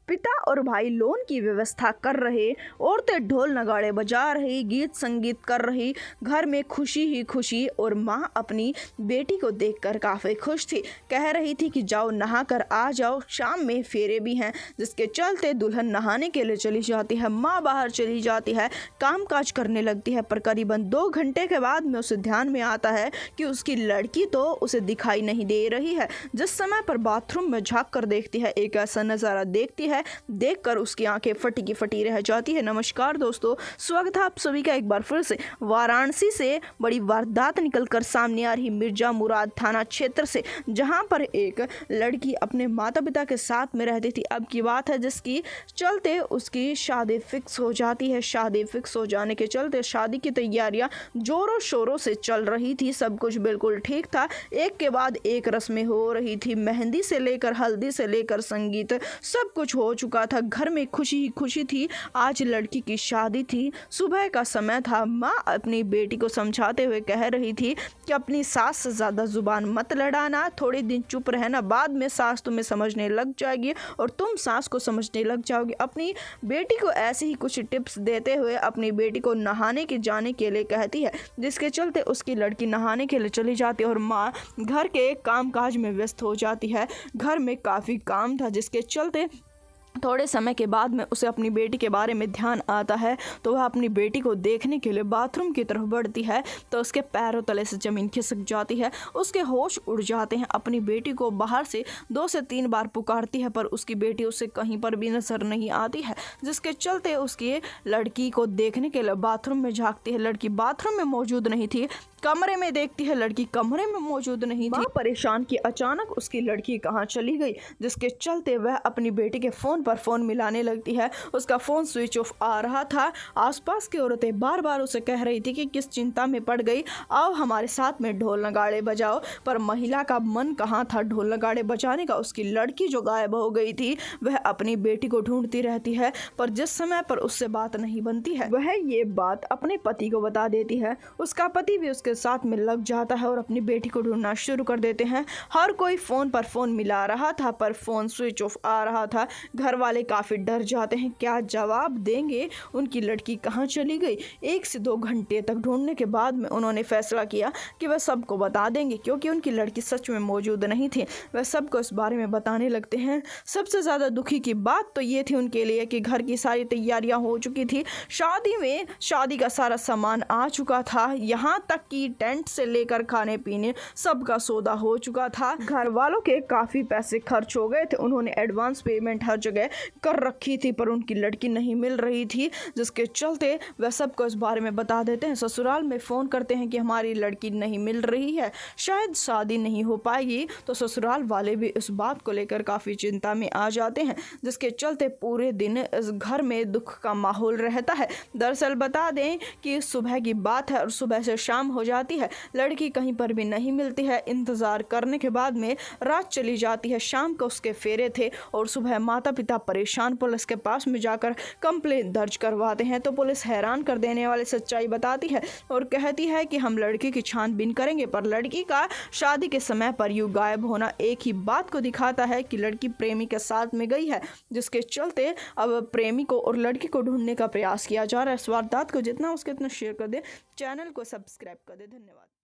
पिता और भाई लोन की व्यवस्था कर रहे, औरतें ढोल नगाड़े बजा रही, गीत संगीत कर रही, घर में खुशी ही खुशी। और माँ अपनी बेटी को देखकर काफ़ी खुश थी, कह रही थी कि जाओ नहा कर आ जाओ, शाम में फेरे भी हैं। जिसके चलते दुल्हन नहाने के लिए चली जाती है, माँ बाहर चली जाती है, कामकाज करने लगती है। पर करीबन 2 घंटे के बाद में उसे ध्यान में आता है कि उसकी लड़की तो उसे दिखाई नहीं दे रही है। जिस समय पर बाथरूम में झांक कर देखती है, एक ऐसा नज़ारा देखती है, देखकर उसकी आंखें फटी की फटी रह जाती है। नमस्कार दोस्तों, स्वागत है आप सभी का एक बार फिर से। वाराणसी से बड़ी वारदात निकलकर सामने आ रही मिर्जा मुराद थाना क्षेत्र से, जहां पर एक लड़की अपने माता पिता के साथ में रहती थी। अब की बात है जिसकी चलते उसकी शादी फिक्स हो जाती है। शादी फिक्स हो जाने के चलते शादी की तैयारियां जोरों शोरों से चल रही थी, सब कुछ बिल्कुल ठीक था। एक के बाद एक रस्में हो रही थी, मेहंदी से लेकर हल्दी से लेकर संगीत सब कुछ हो चुका था। घर में खुशी ही खुशी थी। आज लड़की की शादी थी, सुबह का समय था। माँ अपनी बेटी को समझाते हुए कह रही थी कि अपनी सास से ज़्यादा जुबान मत लड़ाना, थोड़े दिन चुप रहना, बाद में सास तुम्हें समझने लग जाएगी और तुम सास को समझने लग जाओगी। अपनी बेटी को ऐसे ही कुछ टिप्स देते हुए अपनी बेटी को नहाने के जाने के लिए कहती है, जिसके चलते उसकी लड़की नहाने के लिए चली जाती है और माँ घर के काम काज में व्यस्त हो जाती है। घर में काफ़ी काम था, जिसके चलते थोड़े समय के बाद में उसे अपनी बेटी के बारे में ध्यान आता है, तो वह अपनी बेटी को देखने के लिए बाथरूम की तरफ बढ़ती है तो उसके पैरों तले से ज़मीन खिसक जाती है, उसके होश उड़ जाते हैं। अपनी बेटी को बाहर से 2 से 3 बार पुकारती है, पर उसकी बेटी उसे कहीं पर भी नजर नहीं आती है, जिसके चलते उसकी लड़की को देखने के लिए बाथरूम में झांकती है। लड़की बाथरूम में मौजूद नहीं थी, कमरे में देखती है, लड़की कमरे में मौजूद नहीं थी। परेशान कि अचानक उसकी लड़की कहाँ चली गई, जिसके चलते वह अपनी बेटी के फ़ोन पर फ़ोन मिलाने लगती है। उसका फ़ोन स्विच ऑफ आ रहा था। आसपास की औरतें बार बार उसे कह रही थी कि किस चिंता में पड़ गई, आओ हमारे साथ में ढोल नगाड़े बजाओ। पर महिला का मन कहाँ था ढोल नगाड़े बजाने का। उसकी लड़की जो गायब हो गई थी, वह अपनी बेटी को ढूंढती रहती है, पर जिस समय पर उससे बात नहीं बनती है, वह ये बात अपने पति को बता देती है। उसका पति भी उसके साथ में लग जाता है और अपनी बेटी को ढूंढना शुरू कर देते हैं। हर कोई फ़ोन पर फ़ोन मिला रहा था, पर फ़ोन स्विच ऑफ आ रहा था। घर वाले काफ़ी डर जाते हैं, क्या जवाब देंगे, उनकी लड़की कहाँ चली गई। 1 से 2 घंटे तक ढूंढने के बाद में उन्होंने फैसला किया कि वह सबको बता देंगे, क्योंकि उनकी लड़की सच में मौजूद नहीं थी। वह सबको इस बारे में बताने लगते हैं। सबसे ज़्यादा दुखी की बात तो ये थी उनके लिए कि घर की सारी तैयारियां हो चुकी थी, शादी का सारा सामान आ चुका था, यहाँ तक कि टेंट से लेकर खाने पीने सबका सौदा हो चुका था। घर वालों के काफ़ी पैसे खर्च हो गए थे, उन्होंने एडवांस पेमेंट हर जगह कर रखी थी, पर उनकी लड़की नहीं मिल रही थी, जिसके चलते वह सबको इस बारे में बता देते हैं। ससुराल में फ़ोन करते हैं कि हमारी लड़की नहीं मिल रही है, शायद शादी नहीं हो पाएगी। तो ससुराल वाले भी इस बात को लेकर काफ़ी चिंता में आ जाते हैं, जिसके चलते पूरे दिन इस घर में दुख का माहौल रहता है। दरअसल बता दें कि सुबह की बात है और सुबह से शाम हो जाती है, लड़की कहीं पर भी नहीं मिलती है। इंतज़ार करने के बाद में रात चली जाती है, शाम को उसके फेरे थे और सुबह माता पिता परेशान पुलिस के पास में जाकर कंप्लेंट दर्ज करवाते हैं। तो पुलिस हैरान कर देने वाली सच्चाई बताती है और कहती है कि हम लड़की की छानबीन करेंगे, पर लड़की का शादी के समय पर यूँ गायब होना एक ही बात को दिखाता है कि लड़की प्रेमी के साथ में गई है, जिसके चलते अब प्रेमी को और लड़की को ढूंढने का प्रयास किया जा रहा है। इस वारदात को जितना उसके उतना शेयर कर दे, चैनल को सब्सक्राइब कर दे। धन्यवाद।